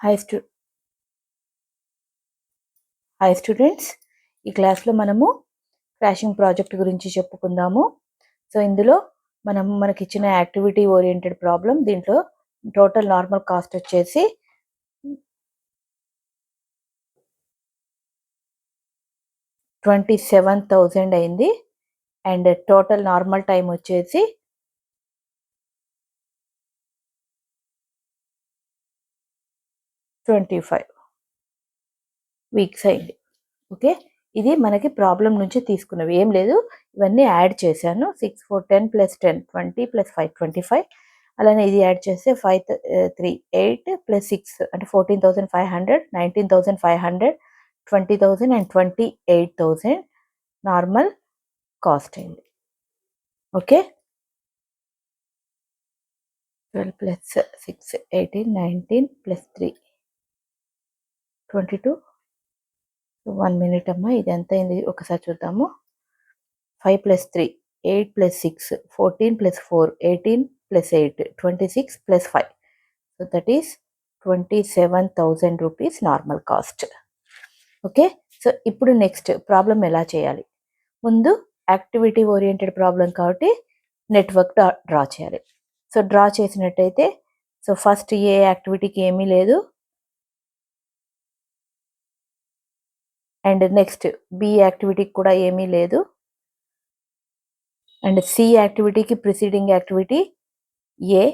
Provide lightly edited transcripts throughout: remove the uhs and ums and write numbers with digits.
Hi students, ఈ క్లాస్లో మనము క్రాషింగ్ ప్రాజెక్ట్ గురించి చెప్పుకుందాము. సో ఇందులో మనకి ఇచ్చిన యాక్టివిటీ ఓరియంటెడ్ ప్రాబ్లం. దీంట్లో టోటల్ నార్మల్ కాస్ట్ వచ్చేసి 27,000 అయింది. అండ్ టోటల్ నార్మల్ టైం వచ్చేసి 25 వీక్స్ అయింది. ఓకే, ఇది మనకి ప్రాబ్లం నుంచి తీసుకున్నవి, ఏం లేదు, ఇవన్నీ యాడ్ చేశాను. 6 4 10 + 10 20 + 5 25. అలానే ఇది యాడ్ చేస్తే 5 3 8 + 6 అంటే 14,500 19,500 20,000 అండ్ 28,000 నార్మల్ కాస్ట్ అయింది. ఓకే, 12 + 6 18 19 + 3 22. 1 మినిట్ అమ్మా, ఇది ఎంత అయింది ఒకసారి చూద్దాము. 5 + 3 8 + 6 14 + 4 18 + 8 26 + 5. So that is 27,000 rupees normal cost. Okay, so ఇప్పుడు నెక్స్ట్ ప్రాబ్లం ఎలా చేయాలి? ముందు యాక్టివిటీ ఓరియంటెడ్ ప్రాబ్లం కాబట్టి నెట్వర్క్ డ్రా చేయాలి. సో డ్రా చేసినట్టయితే, సో ఫస్ట్ ఏ యాక్టివిటీకి ఏమీ లేదు, అండ్ నెక్స్ట్ బి యాక్టివిటీకి కూడా ఏమీ లేదు, అండ్ సి యాక్టివిటీకి ప్రిసీడింగ్ యాక్టివిటీ ఏ.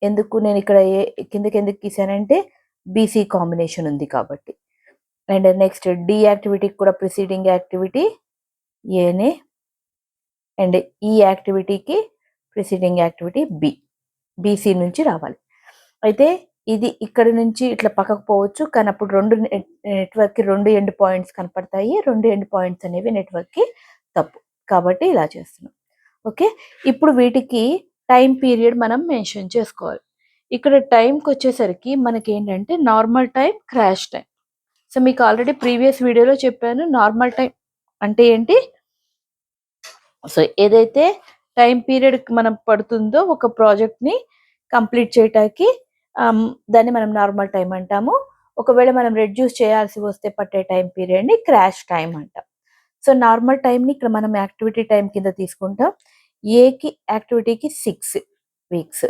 ఎందుకు నేను ఇక్కడ ఏ కిందకి ఎందుకు గీసానంటే బీసీ కాంబినేషన్ ఉంది కాబట్టి. అండ్ నెక్స్ట్ డి యాక్టివిటీకి కూడా ప్రిసీడింగ్ యాక్టివిటీ ఏనే, అండ్ ఈ యాక్టివిటీకి ప్రిసీడింగ్ యాక్టివిటీ బి. బీసీ నుంచి రావాలి. అయితే ఇది ఇక్కడ నుంచి ఇట్లా పక్కకు పోవచ్చు, కానీ అప్పుడు నెట్వర్క్కి 2 ఎండ్ పాయింట్స్ కనపడతాయి. 2 ఎండ్ పాయింట్స్ అనేవి నెట్వర్క్కి తప్పు, కాబట్టి ఇలా చేస్తున్నాం. ఓకే, ఇప్పుడు వీటికి టైం పీరియడ్ మనం మెన్షన్ చేసుకోవాలి. ఇక్కడ టైంకి వచ్చేసరికి మనకి ఏంటంటే normal time, crash time. So మీకు ఆల్రెడీ ప్రీవియస్ వీడియోలో చెప్పాను నార్మల్ టైం అంటే ఏంటి. సో ఏదైతే టైం పీరియడ్ మనం పడుతుందో ఒక ప్రాజెక్ట్ని కంప్లీట్ చేయటానికి, దాన్ని మనం నార్మల్ టైం అంటాము. ఒకవేళ మనం రెడ్యూస్ చేయాల్సి వస్తే పట్టే టైం పీరియడ్ని క్రాష్ టైం అంటాం. సో నార్మల్ టైంని ఇక్కడ మనం యాక్టివిటీ టైం కింద తీసుకుంటాం. ఏకి యాక్టివిటీకి 6 వీక్స్,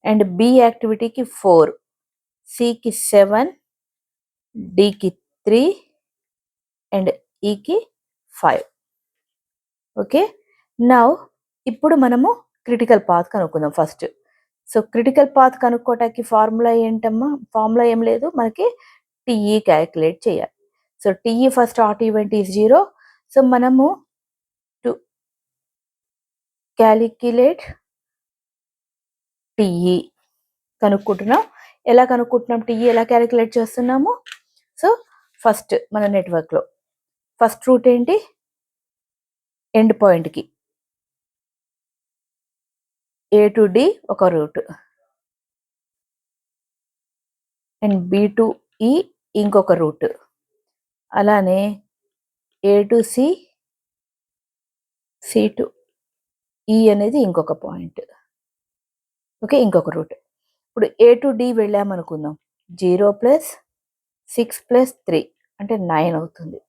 అండ్ బి యాక్టివిటీకి 4, సికి 7, డికి 3, అండ్ ఈకి 5. ఓకే, నౌ ఇప్పుడు మనము క్రిటికల్ పాత్ కనుక్కుందాం ఫస్ట్. సో క్రిటికల్ పాత్ కనుక్కోవటానికి ఫార్ములా ఏంటమ్మా? ఫార్ములా ఏం లేదు, మనకి టీఈ క్యాలిక్యులేట్ చేయాలి. So TE first at event is 0. So మనము టు క్యాలిక్యులేట్ టీఈ కనుక్కుంటున్నాం. ఎలా కనుక్కుంటున్నాం? టీఈ ఎలా క్యాలిక్యులేట్ చేస్తున్నాము? సో ఫస్ట్ మన నెట్వర్క్లో ఫస్ట్ రూట్ ఏంటి? ఎండ్ పాయింట్కి ఏ టు డి ఒక route, and B to E ఇంకొక రూట్, అలానే A to C, C to E అనేది ఇంకొక పాయింట్. ఓకే, ఇంకొక రూట్. ఇప్పుడు ఏ టు డి వెళ్ళామనుకుందాం, 0 + 6 + 3 అంటే 9 అవుతుంది.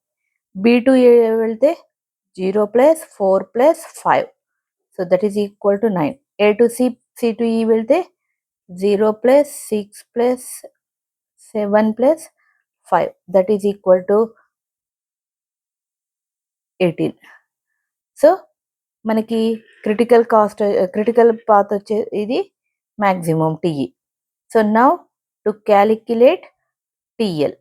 బి టు ఏ వెళ్తే 0 + 4 + 5, so that is equal to 9. A to C, C to E వెళ్తే 0 + 6 + 7 + 5, that is equal to 18. So మనకి క్రిటికల్ పాత్ వచ్చే ఇది maximum TE. So now to calculate TL.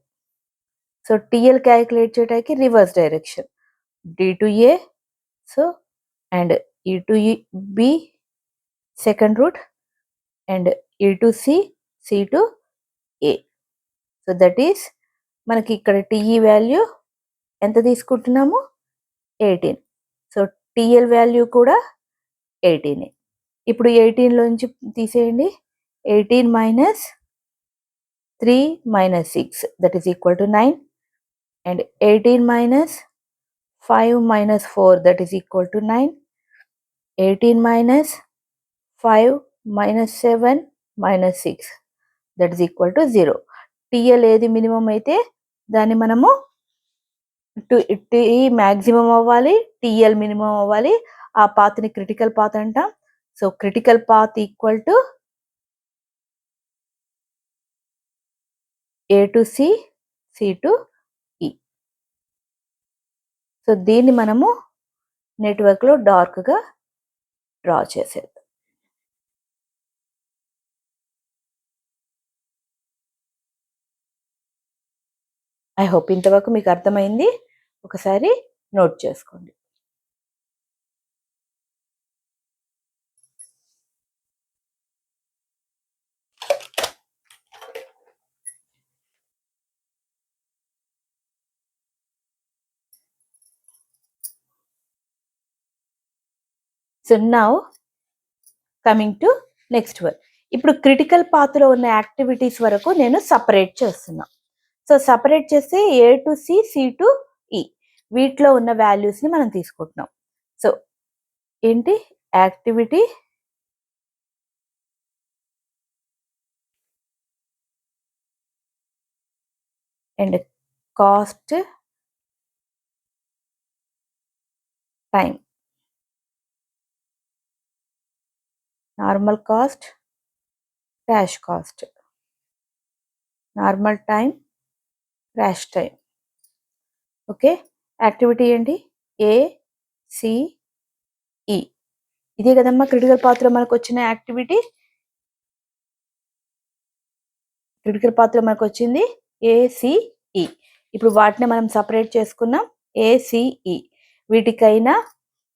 So TL calculate చేయడానికి reverse direction, D to A, so and E to B second route, and E to C, C to A. So that is మనకి ఇక్కడ TE value ఎంత తీసుకుంటున్నాము? 18. So TL value కూడా 18. ఇప్పుడు 18లోంచి తీసేయండి. 18 - 3 - 6 that is equal to 9, and 18 - 5 - 4 that is equal to 9, 18 - 5 - 7 - 6 that is equal to 0. TL ఏది minimum అయితే దాన్ని మనము టీ మ్యాక్సిమం అవ్వాలి, టీఎల్ మినిమం అవ్వాలి. ఆ పాత్ని క్రిటికల్ పాత్ అంటాం. So critical path equal to A to C, C to E. So దీన్ని మనము నెట్వర్క్లో డార్క్గా డ్రా చేసేది. ఐ హోప్ ఇంతవరకు మీకు అర్థమైంది. ఒకసారి నోట్ చేసుకోండి. So now coming to next one. ఇప్పుడు క్రిటికల్ పాత్లో ఉన్న యాక్టివిటీస్ వరకు నేను సపరేట్ చేస్తున్నా. సో సపరేట్ చేస్తే ఏ టు సి, సి టు ఈ వీటిలో ఉన్న వాల్యూస్ని మనం తీసుకుంటున్నాం. సో ఏంటి activity and cost time, normal cost, crash cost, normal time, crash time. Okay, activity ఏంటి ఏ సి ఈ. ఇదే కదమ్మా క్రిటికల్ పాత్లో మనకు వచ్చిన యాక్టివిటీ. క్రిటికల్ పాత్లో మనకు వచ్చింది ఏసిఈ. ఇప్పుడు వాటిని మనం సపరేట్ చేసుకున్నాం. ఏసిఈ వీటికైనా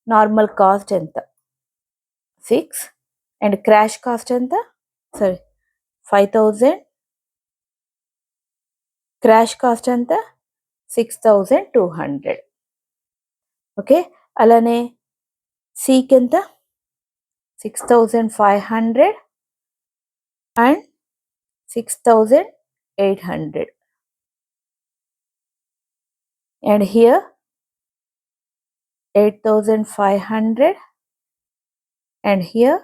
నార్మల్ కాస్ట్ ఎంత 6 అండ్ క్రాష్ కాస్ట్ ఎంత 5000. క్రాష్ కాస్ట్ ఎంత 6200. ఓకే, అలానే సికి ఎంత 6500 and 6800. and here 8500 and here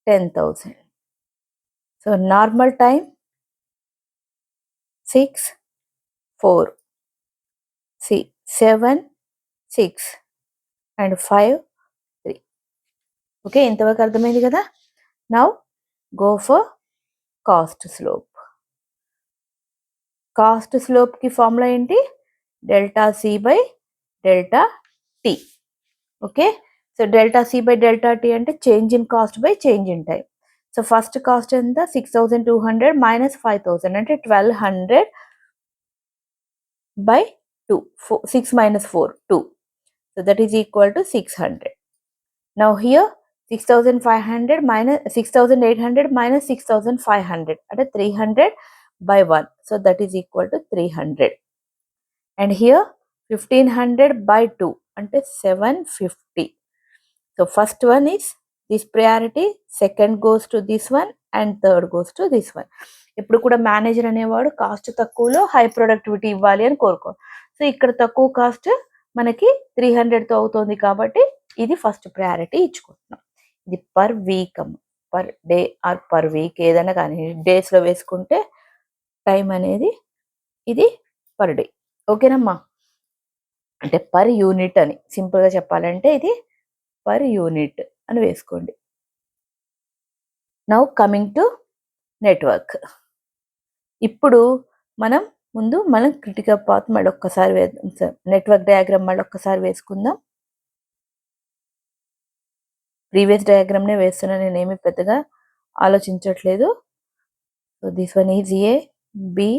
10,000. So normal time 6 4 see 7 6 and 5 3. Okay, ఇంతవరకు అర్థమైంది కదా. Now go for cost slope. Cost స్లోప్కి ఫార్ములా ఏంటి delta C by delta T. Okay, so delta C by delta T అంటే change in cost by change in time. So first cost ఎంత 6200 minus 5000 అంటే 1200 by 2. 6 minus 4 2. So that is equal to 600. Now here 6500 minus 6800 minus 6500 at 300 by 1. So that is equal to 300. And here 1500 by 2 ante 750. So first one is this priority, second goes to this one and third goes to this one. ఇప్పుడు కూడా manager అనేవాడు cost తక్కువలో high productivity ఇవ్వాలి అని కోరుకో. So ఇక్కడ తక్కువ cost మనకి 300తో అవుతుంది కాబట్టి ఇది ఫస్ట్ ప్రయారిటీ ఇచ్చుకుంటున్నాం. ఇది per week per day or per week ఏదైనా కానీ డేస్లో వేసుకుంటే టైం అనేది ఇది పర్ డే. ఓకేనమ్మా, అంటే పర్ యూనిట్ అని సింపుల్గా చెప్పాలంటే ఇది పర్ యూనిట్ అని వేసుకోండి. Now coming to network. ఇప్పుడు మనం క్రిటికల్ పాత్ మళ్ళీ ఒక్కసారి నెట్వర్క్ డయాగ్రామ్ మళ్ళీ ఒక్కసారి వేసుకుందాం. ప్రీవియస్ డయాగ్రామ్నే వేస్తున్నా, నేనేమి పెద్దగా ఆలోచించట్లేదు. So this one is A B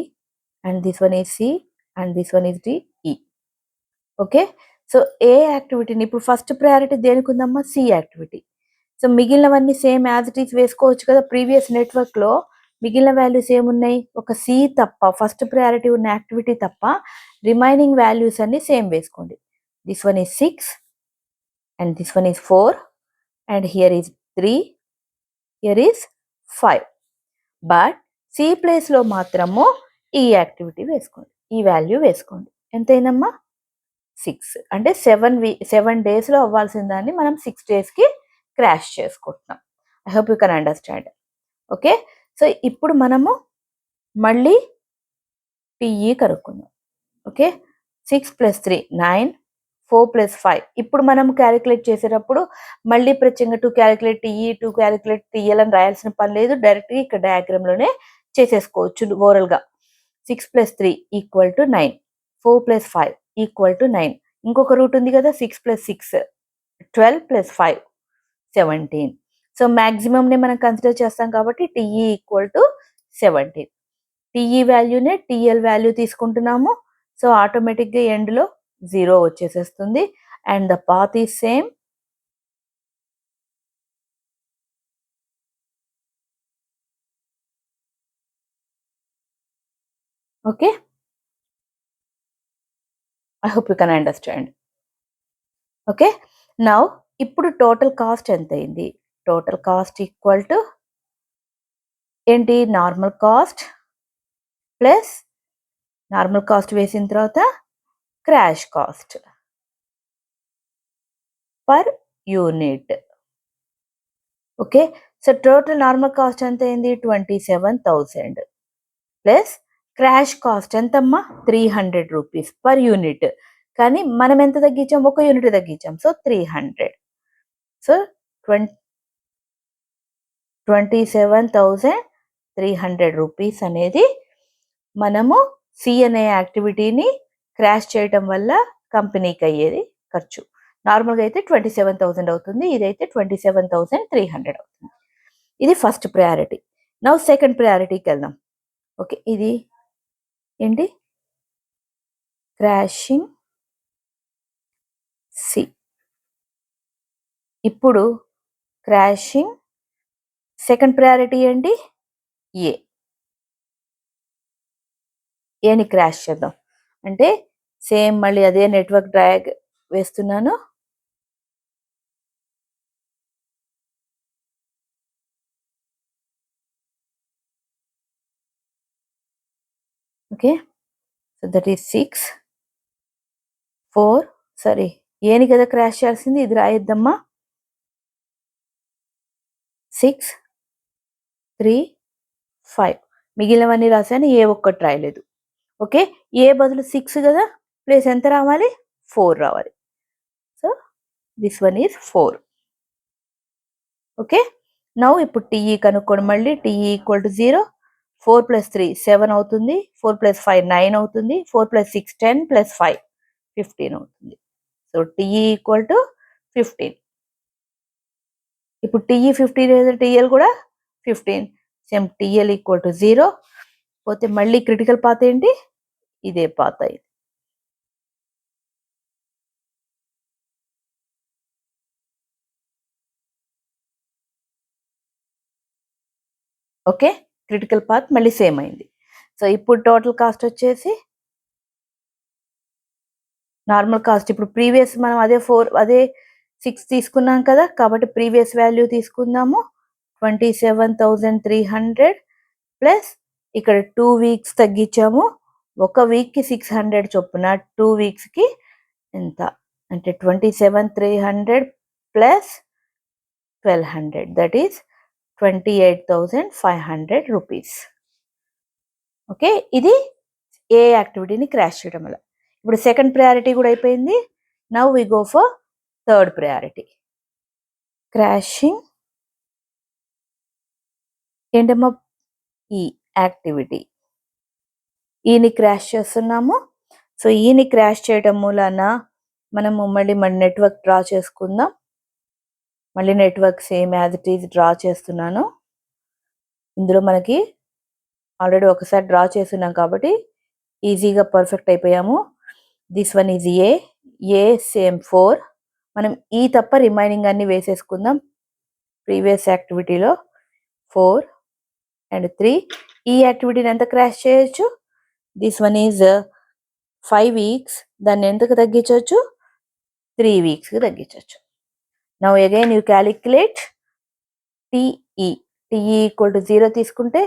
and this one is C and this one is D E. Okay, so A యాక్టివిటీని ఇప్పుడు ఫస్ట్ ప్రయారిటీ దేనికి ఉందమ్మా సి యాక్టివిటీ. సో మిగిలినవన్నీ సేమ్ యాజ్ ఇట్ ఈస్ వేసుకోవచ్చు కదా. ప్రీవియస్ నెట్వర్క్లో మిగిలిన వాల్యూస్ ఏమున్నాయి ఒక సి తప్ప, ఫస్ట్ ప్రయారిటీ ఉన్న యాక్టివిటీ తప్ప రిమైనింగ్ వాల్యూస్ అన్ని సేమ్ వేసుకోండి. This one is 6 and this one is 4 and here is 3, here is 5. But C ప్లేస్లో మాత్రము ఈ యాక్టివిటీ వేసుకోండి, ఈ వాల్యూ వేసుకోండి. ఎంతైందమ్మా 6 అంటే 7 డేస్లో అవ్వాల్సిన దాన్ని మనం 6 డేస్కి క్రాష్ చేసుకుంటున్నాం. I hope you can understand. Okay, so ఇప్పుడు మనము మళ్ళీ టీఈ కనుక్కుందాం. ఓకే, 6 + 3 9, 4 + 5. ఇప్పుడు మనం క్యాలిక్యులేట్ చేసేటప్పుడు మళ్ళీ ప్రత్యేకంగా to calculate TE, to calculate TL అని రాయాల్సిన పని లేదు. డైరెక్ట్గా ఇక్కడ డయాగ్రామ్లోనే చేసేసుకోవచ్చు ఓరల్గా. 6 + 3 = 9, 4 + 5 = 9. ఇంకొక రూట్ ఉంది కదా, 6 + 6 12 + 5 17. సో మ్యాక్సిమంని మనం కన్సిడర్ చేస్తాం కాబట్టి టీఈ = 17. టీఈ వాల్యూనే టీఎల్ వాల్యూ తీసుకుంటున్నాము. సో ఆటోమేటిక్గా ఎండ్లో 0 వచ్చేసేస్తుంది. And the path is same. Okay, I hope you can understand. Okay, now ఇప్పుడు టోటల్ కాస్ట్ ఎంత అయింది? టోటల్ కాస్ట్ ఈక్వల్ టు ఏంటి? Normal cost plus normal cost వేసిన తర్వాత crash cost per unit. Okay, so total normal cost ఎంత అయింది? 27,000 plus crash cost ఎంతమ్మా? 300 rupees per unit. కానీ మనం ఎంత తగ్గించాం? ఒక యూనిట్ తగ్గించాం. సో 300. సో 27,300 రూపీస్ అనేది మనము సి అనే యాక్టివిటీని క్రాష్ చేయటం వల్ల కంపెనీకి అయ్యేది ఖర్చు. నార్మల్గా అయితే 27,000 అవుతుంది, ఇదైతే 27,300 అవుతుంది. ఇది ఫస్ట్ ప్రయారిటీ. నౌ సెకండ్ ప్రయారిటీకి వెళ్దాం. ఓకే, ఇది ఏంటి? Crashing C. ఇప్పుడు క్రాషింగ్ సెకండ్ ప్రయారిటీ ఏంటి? ఏని క్రాష్ చేద్దాం అంటే సేమ్ మళ్ళీ అదే నెట్వర్క్ డ్రాగ్ వేస్తున్నాను. Okay, so that is 6 4 sorry ఏని కదా క్రాష్ చేయాల్సింది, ఇది రాయిద్దామా. 6 3 5 మిగిలినవన్నీ రాశాను, ఏ ఒక్కటి రాయలేదు. ఓకే, ఏ బదులు 6 కదా, ప్లేస్ ఎంత రావాలి? 4 రావాలి. So this one is 4. Okay, now ఇప్పుడు టీఈ కనుక్కోండి. మళ్ళీ టీఈ = 0. 4 + 3 7 అవుతుంది, 4 + 5 9 అవుతుంది, 4 + 6 10 + 5 15 అవుతుంది. So TE = 15. ఇప్పుడు టీఈ 15 టీఎల్ కూడా 15. Same TL = 0. పోతే మళ్ళీ క్రిటికల్ పాత్ ఏంటి? ఇదే పాత్ అయింది. ఓకే, క్రిటికల్ పాత్ మళ్ళీ సేమ్ అయింది. సో ఇప్పుడు టోటల్ కాస్ట్ వచ్చేసి నార్మల్ కాస్ట్. ఇప్పుడు ప్రీవియస్ మనం అదే 6 తీసుకున్నాం కదా, కాబట్టి ప్రీవియస్ వాల్యూ తీసుకుందాము. 27,300 ప్లస్ ఇక్కడ 2 వీక్స్ తగ్గించాము. ఒక వీక్కి 600 చొప్పున 2 వీక్స్కి ఎంత అంటే 27,300 plus 1,200 that is 28,500 rupees. Okay, ఇది ఏ యాక్టివిటీని క్రాష్ చేయడం వల్ల. ఇప్పుడు సెకండ్ ప్రయారిటీ కూడా అయిపోయింది. Now we go for third priority. Crashing ఏంటమ్మా? ఈ యాక్టివిటీ ఈని క్రాష్ చేస్తున్నాము. సో ఈని క్రాష్ చేయడం మూలాన మనము మళ్ళీ మన నెట్వర్క్ డ్రా చేసుకుందాం. మళ్ళీ network same as it is draw చేస్తున్నాను. ఇందులో మనకి ఆల్రెడీ ఒకసారి డ్రా చేస్తున్నాం కాబట్టి ఈజీగా పర్ఫెక్ట్ అయిపోయాము. This one is A same 4. మనం ఈ తప్ప రిమైనింగ్ అన్ని వేసేసుకుందాం. ప్రీవియస్ యాక్టివిటీలో 4 అండ్ 3. ఈ యాక్టివిటీని ఎంత క్రాష్ చేయొచ్చు? This one is 5 weeks. దాన్ని ఎంతకు తగ్గించవచ్చు? 3 వీక్స్కి తగ్గించవచ్చు. Now again you calculate TE. TE = 0 తీసుకుంటే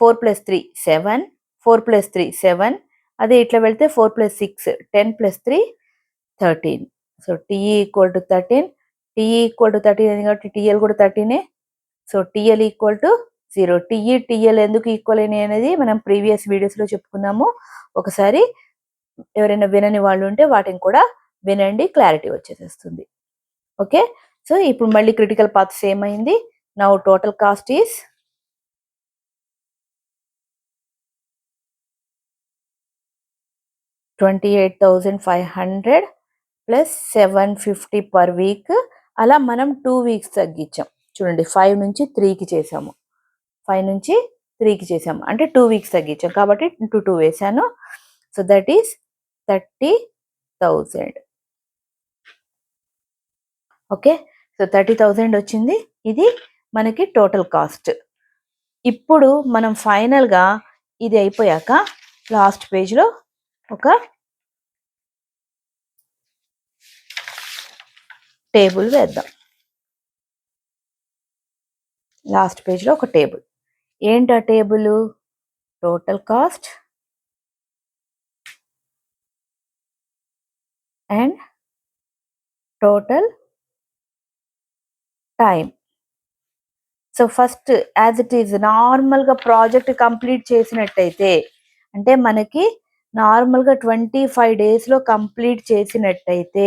4 + 3 7, 4 + 3 7. అదే ఇట్లా వెళ్తే 4 + 6 10 + 3 13. So TE = 13. టీఈ = 13 కాబట్టి టీఎల్ కూడా 13. So TL = 0. టీఈ టీఎల్ ఎందుకు ఈక్వల్ అయినాయి అనేది మనం ప్రీవియస్ వీడియోస్లో చెప్పుకున్నాము. ఒకసారి ఎవరైనా వినని వాళ్ళు ఉంటే వాటిని కూడా వినండి, క్లారిటీ వచ్చేసేస్తుంది. ఓకే, సో ఇప్పుడు మళ్ళీ క్రిటికల్ పాత్ సేమ్ అయింది. Now total cost is 28,500 plus 750 per week. అలా మనం 2 వీక్స్ తగ్గించాం. చూడండి, 5 నుంచి 3కి చేసాము, 5 నుంచి 3కి చేసాము అంటే 2 వీక్స్ తగ్గించాం కాబట్టి 2 వేసాను. So that is 30,000. Okay, so 30,000 వచ్చింది. ఇది మనకి టోటల్ కాస్ట్. ఇప్పుడు మనం ఫైనల్గా ఇది అయిపోయాక లాస్ట్ పేజ్లో ఒక టేబుల్ వేద్దాం. లాస్ట్ పేజ్లో ఒక టేబుల్. ఏంటి ఆ table? Total cost and total time. So first as it is నార్మల్గా ప్రాజెక్ట్ కంప్లీట్ చేసినట్టయితే, అంటే మనకి నార్మల్గా 25 డేస్లో కంప్లీట్ చేసినట్టయితే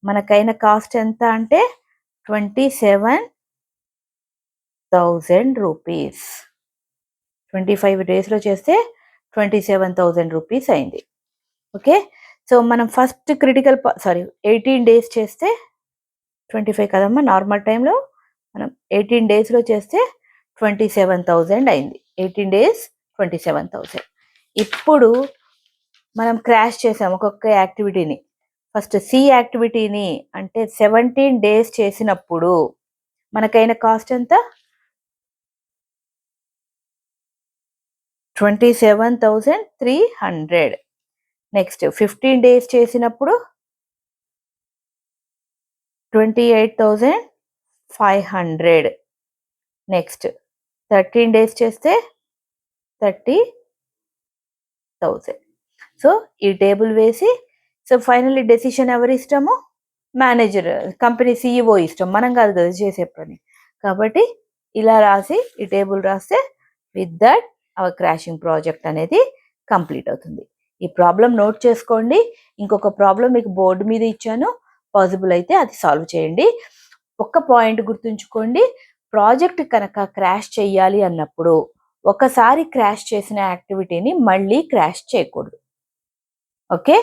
మనకైన కాస్ట్ ఎంత అంటే 27,000 రూపీస్. 25 డేస్లో చేస్తే 27,000 రూపీస్ అయింది. ఓకే, సో మనం ఫస్ట్ క్రిటికల్ 18 డేస్ చేస్తే 25 కదమ్మా, నార్మల్ టైంలో మనం 18 డేస్లో చేస్తే 27,000 అయింది. 18 డేస్ 27,000. ఇప్పుడు మనం క్రాష్ చేసాం ఒక్కొక్క యాక్టివిటీని. ఫస్ట్ సి యాక్టివిటీని అంటే 17 డేస్ చేసినప్పుడు మనకైన కాస్ట్ ఎంత? 27,300. నెక్స్ట్ 15 డేస్ చేసినప్పుడు 28,500. నెక్స్ట్ 13 డేస్ చేస్తే 30,000. సో ఈ టేబుల్ వేసి, సో ఫైనల్లీ డెసిషన్ ఎవరి ఇష్టము? మేనేజర్, కంపెనీ CEO ఇష్టం, మనం కాదు కదా చేసే పని. కాబట్టి ఇలా రాసి ఈ టేబుల్ రాస్తే with that hour crashing project అనేది కంప్లీట్ అవుతుంది. ఈ ప్రాబ్లం నోట్ చేసుకోండి. ఇంకొక ప్రాబ్లం మీకు బోర్డు మీద ఇచ్చాను, పాసిబుల్ అయితే అది సాల్వ్ చేయండి. ఒక్క పాయింట్ గుర్తుంచుకోండి, ప్రాజెక్ట్ కనుక క్రాష్ చేయాలి అన్నప్పుడు ఒకసారి క్రాష్ చేసిన యాక్టివిటీని మళ్ళీ క్రాష్ చేయకూడదు. ఓకే,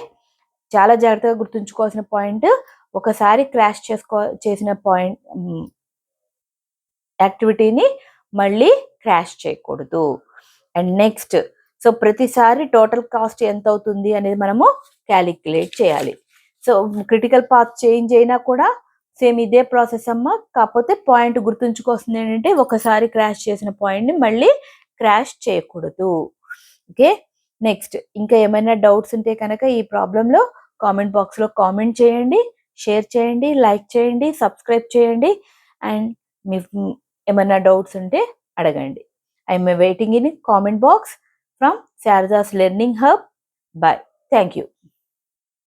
చాలా జాగ్రత్తగా గుర్తుంచుకోవాల్సిన పాయింట్, ఒకసారి క్రాష్ చేసిన పాయింట్ యాక్టివిటీని మళ్ళీ క్రాష్ చేయకూడదు. అండ్ నెక్స్ట్, సో ప్రతిసారి టోటల్ కాస్ట్ ఎంత అవుతుంది అనేది మనము క్యాలిక్యులేట్ చేయాలి. సో క్రిటికల్ పాత్ చేంజ్ అయినా కూడా సేమ్ ఇదే ప్రాసెస్ అమ్మ, కాకపోతే పాయింట్ గుర్తుంచుకోవాల్సింది ఏంటంటే ఒకసారి క్రాష్ చేసిన పాయింట్ని మళ్ళీ క్రాష్ చేయకూడదు. ఓకే, నెక్స్ట్ ఇంకా ఏమైనా డౌట్స్ ఉంటే కనుక ఈ ప్రాబ్లంలో కామెంట్ బాక్స్లో కామెంట్ చేయండి, షేర్ చేయండి, లైక్ చేయండి, సబ్స్క్రైబ్ చేయండి. అండ్ మీ ఏమైనా డౌట్స్ ఉంటే అడగండి. I'm waiting in comment box from Sharada's learning hub. Bye. Thank you.